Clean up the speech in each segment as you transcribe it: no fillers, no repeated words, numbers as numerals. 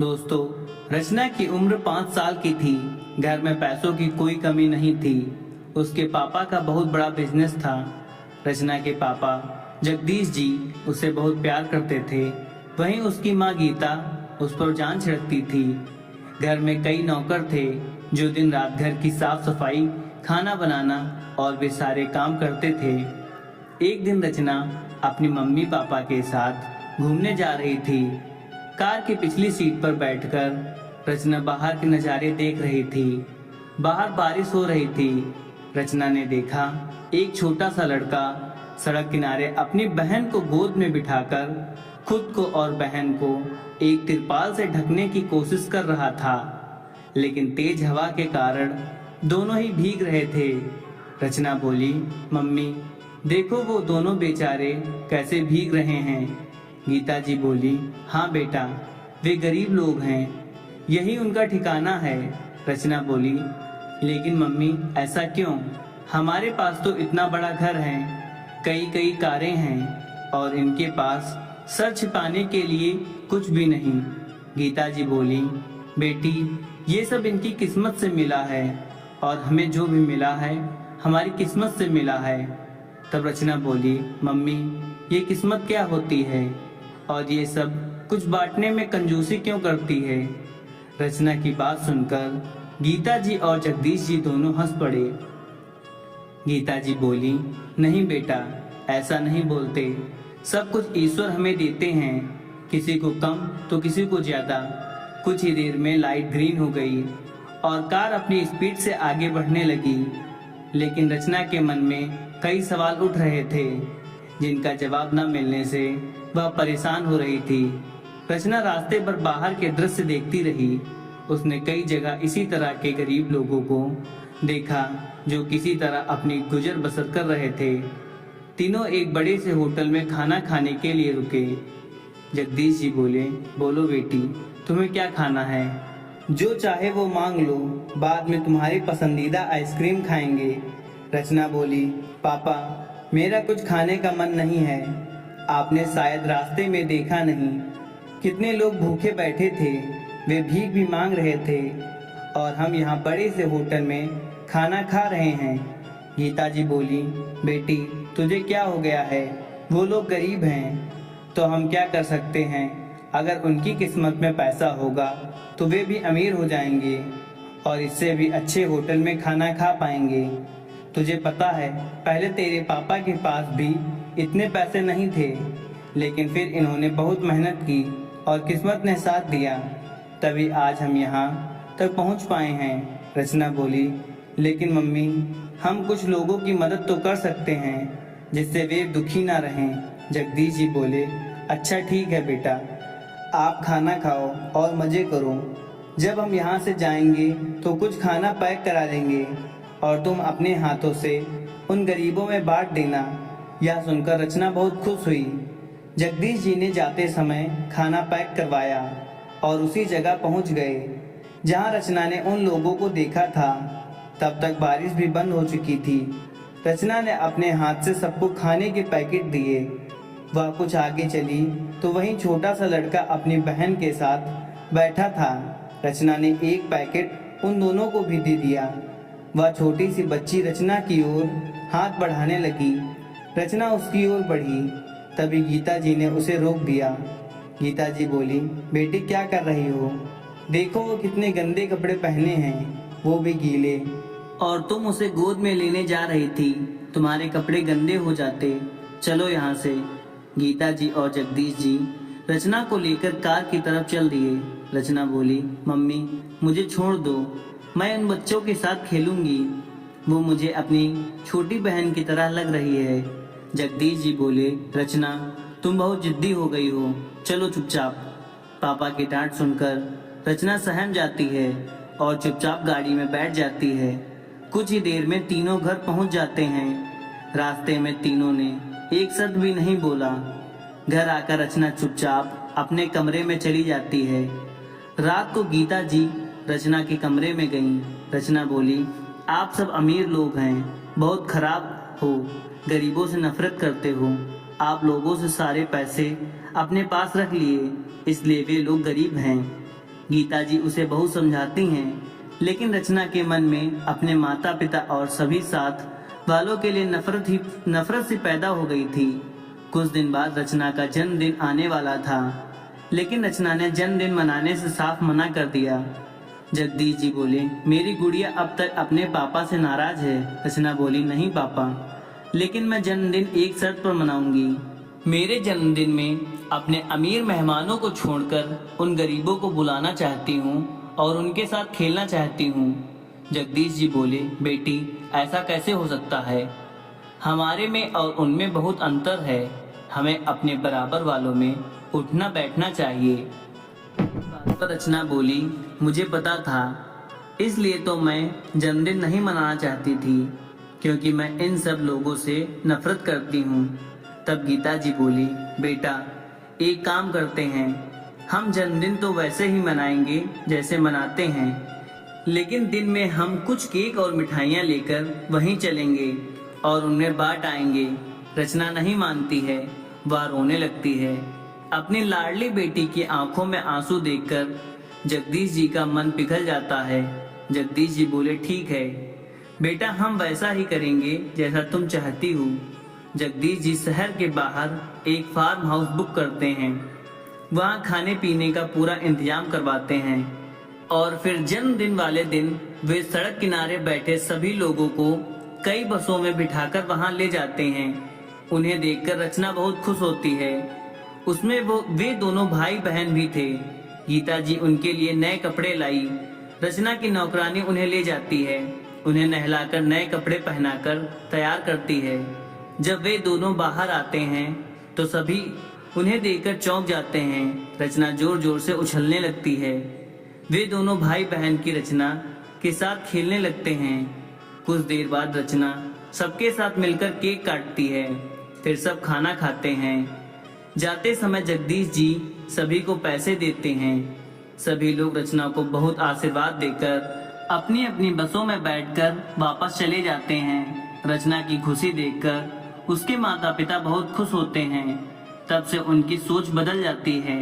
दोस्तों, रचना की उम्र 5 साल की थी। घर में पैसों की कोई कमी नहीं थी। उसके पापा का बहुत बड़ा बिजनेस था। रचना के पापा जगदीश जी उसे बहुत प्यार करते थे। वहीं उसकी माँ गीता उस पर जान छिड़कती थी। घर में कई नौकर थे जो दिन रात घर की साफ सफाई, खाना बनाना और भी सारे काम करते थे। एक दिन रचना अपनी मम्मी पापा के साथ घूमने जा रही थी। कार की पिछली सीट पर बैठकर रचना बाहर के नज़ारे देख रही थी। बाहर बारिश हो रही थी। रचना ने देखा एक छोटा सा लड़का सड़क किनारे अपनी बहन को गोद में बिठाकर खुद को और बहन को एक तिरपाल से ढकने की कोशिश कर रहा था, लेकिन तेज हवा के कारण दोनों ही भीग रहे थे। रचना बोली, मम्मी देखो वो दोनों बेचारे कैसे भीग रहे हैं। गीता जी बोली, हाँ बेटा, वे गरीब लोग हैं, यही उनका ठिकाना है। रचना बोली, लेकिन मम्मी ऐसा क्यों? हमारे पास तो इतना बड़ा घर है, कई कई कारें हैं और इनके पास सर छिपाने के लिए कुछ भी नहीं। गीता जी बोली, बेटी ये सब इनकी किस्मत से मिला है और हमें जो भी मिला है हमारी किस्मत से मिला है। तब रचना बोली, मम्मी ये किस्मत क्या होती है और ये सब कुछ बांटने में कंजूसी क्यों करती है? रचना की बात सुनकर गीता जी और जगदीश जी दोनों हंस पड़े। गीता जी बोली, नहीं बेटा, ऐसा नहीं बोलते। सब कुछ ईश्वर हमें देते हैं, किसी को कम तो किसी को ज्यादा। कुछ ही देर में लाइट ग्रीन हो गई और कार अपनी स्पीड से आगे बढ़ने लगी, लेकिन रचना के मन में कई सवाल उठ रहे थे जिनका जवाब न मिलने से वह परेशान हो रही थी। रचना रास्ते पर बाहर के दृश्य देखती रही। उसने कई जगह इसी तरह के गरीब लोगों को देखा जो किसी तरह अपनी गुजर बसर कर रहे थे। तीनों एक बड़े से होटल में खाना खाने के लिए रुके। जगदीश जी बोले, बोलो बेटी, तुम्हें क्या खाना है? जो चाहे वो मांग लो, बाद में तुम्हारी पसंदीदा आइसक्रीम खाएंगे। रचना बोली, पापा मेरा कुछ खाने का मन नहीं है। आपने शायद रास्ते में देखा नहीं, कितने लोग भूखे बैठे थे, वे भीख भी मांग रहे थे और हम यहाँ बड़े से होटल में खाना खा रहे हैं। गीता जी बोली, बेटी तुझे क्या हो गया है? वो लोग गरीब हैं तो हम क्या कर सकते हैं? अगर उनकी किस्मत में पैसा होगा तो वे भी अमीर हो जाएंगे और इससे भी अच्छे होटल में खाना खा पाएंगे। तुझे पता है पहले तेरे पापा के पास भी इतने पैसे नहीं थे, लेकिन फिर इन्होंने बहुत मेहनत की और किस्मत ने साथ दिया, तभी आज हम यहाँ तक पहुँच पाए हैं। रचना बोली, लेकिन मम्मी हम कुछ लोगों की मदद तो कर सकते हैं जिससे वे दुखी ना रहें। जगदीश जी बोले, अच्छा ठीक है बेटा, आप खाना खाओ और मज़े करो। जब हम यहाँ से जाएंगे तो कुछ खाना पैक करा लेंगे और तुम अपने हाथों से उन गरीबों में बांट देना। यह सुनकर रचना बहुत खुश हुई। जगदीश जी ने जाते समय खाना पैक करवाया और उसी जगह पहुंच गए जहां रचना ने उन लोगों को देखा था। तब तक बारिश भी बंद हो चुकी थी। रचना ने अपने हाथ से सबको खाने के पैकेट दिए। वह कुछ आगे चली तो वहीं छोटा सा लड़का अपनी बहन के साथ बैठा था। रचना ने एक पैकेट उन दोनों को भी दे दिया। वह छोटी सी बच्ची रचना की ओर हाथ बढ़ाने लगी। रचना उसकी ओर बढ़ी, तभी गीता जी ने उसे रोक दिया। गीता जी बोली, बेटी क्या कर रही हो? देखो वो कितने गंदे कपड़े पहने हैं, वो भी गीले, और तुम उसे गोद में लेने जा रही थी, तुम्हारे कपड़े गंदे हो जाते, चलो यहाँ से। गीता जी और जगदीश जी रचना को लेकर कार की तरफ चल दिए। रचना बोली, मम्मी मुझे छोड़ दो, मैं उन बच्चों के साथ खेलूंगी, वो मुझे अपनी छोटी बहन की तरह लग रही है। जगदीश जी बोले, रचना तुम बहुत जिद्दी हो गई हो, चलो चुपचाप। पापा की डांट सुनकर रचना सहम जाती है और चुपचाप गाड़ी में बैठ जाती है। कुछ ही देर में तीनों घर पहुंच जाते हैं। रास्ते में तीनों ने एक शब्द भी नहीं बोला। घर आकर रचना चुपचाप अपने कमरे में चली जाती है। रात को गीता जी रचना के कमरे में गईं। रचना बोली, आप सब अमीर लोग हैं, बहुत खराब हो, गरीबों से नफरत करते हो। आप लोगों से सारे पैसे अपने पास रख लिए, इसलिए वे लोग गरीब हैं। गीता जी उसे बहुत समझाती हैं, लेकिन रचना के मन में अपने माता पिता और सभी साथ वालों के लिए नफरत सी पैदा हो गई थी। कुछ दिन बाद रचना का जन्मदिन आने वाला था, लेकिन रचना ने जन्मदिन मनाने से साफ मना कर दिया। जगदीश जी बोले, मेरी गुड़िया अब तक अपने पापा से नाराज है। रचना बोली, नहीं पापा, लेकिन मैं जन्मदिन एक शर्त पर मनाऊंगी। मेरे जन्मदिन में अपने अमीर मेहमानों को छोड़कर उन गरीबों को बुलाना चाहती हूँ और उनके साथ खेलना चाहती हूँ। जगदीश जी बोले, बेटी ऐसा कैसे हो सकता है? हमारे में और उनमें बहुत अंतर है। हमें अपने बराबर वालों में उठना बैठना चाहिए। बात पर रचना बोली, मुझे पता था, इसलिए तो मैं जन्मदिन नहीं मनाना चाहती थी, क्योंकि मैं इन सब लोगों से नफरत करती हूँ। तब गीता जी बोली, बेटा एक काम करते हैं, हम जन्मदिन तो वैसे ही मनाएंगे जैसे मनाते हैं, लेकिन दिन में हम कुछ केक और मिठाइयाँ लेकर वहीं चलेंगे और उन्हें बांट आएंगे। रचना नहीं मानती है, वह रोने लगती है। अपनी लाडली बेटी की आंखों में आंसू देखकर जगदीश जी का मन पिघल जाता है। जगदीश जी बोले, ठीक है बेटा, हम वैसा ही करेंगे जैसा तुम चाहती हो। जगदीश जी शहर के बाहर एक फार्म हाउस बुक करते हैं, वहाँ खाने पीने का पूरा इंतजाम करवाते हैं और फिर जन्मदिन वाले दिन वे सड़क किनारे बैठे सभी लोगों को कई बसों में बिठाकर वहाँ ले जाते हैं। उन्हें देखकर रचना बहुत खुश होती है। उसमें वे दोनों भाई बहन भी थे। गीता जी उनके लिए नए कपड़े लाई। रचना की नौकरानी उन्हें ले जाती है, उन्हें नहलाकर नए कपड़े पहनाकर तैयार करती है। जब वे दोनों बाहर आते हैं तो सभी उन्हें देखकर चौंक जाते हैं। रचना जोर जोर से उछलने लगती है। वे दोनों भाई बहन की रचना के साथ खेलने लगते हैं। कुछ देर बाद रचना सबके साथ मिलकर केक काटती है, फिर सब खाना खाते हैं। जाते समय जगदीश जी सभी को पैसे देते हैं। सभी लोग रचना को बहुत आशीर्वाद देकर अपनी अपनी बसों में बैठकर वापस चले जाते हैं। रचना की खुशी देखकर उसके माता पिता बहुत खुश होते हैं। तब से उनकी सोच बदल जाती है।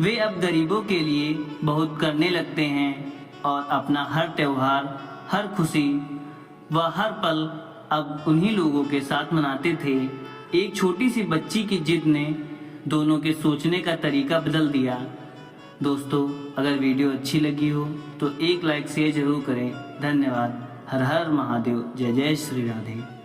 वे अब गरीबों के लिए बहुत करने लगते हैं और अपना हर त्योहार, हर खुशी व हर पल अब उन्हीं लोगों के साथ मनाते थे। एक छोटी सी बच्ची की जिद ने दोनों के सोचने का तरीका बदल दिया। दोस्तों, अगर वीडियो अच्छी लगी हो तो एक लाइक शेयर जरूर करें। धन्यवाद। हर हर महादेव। जय जय श्री राधे।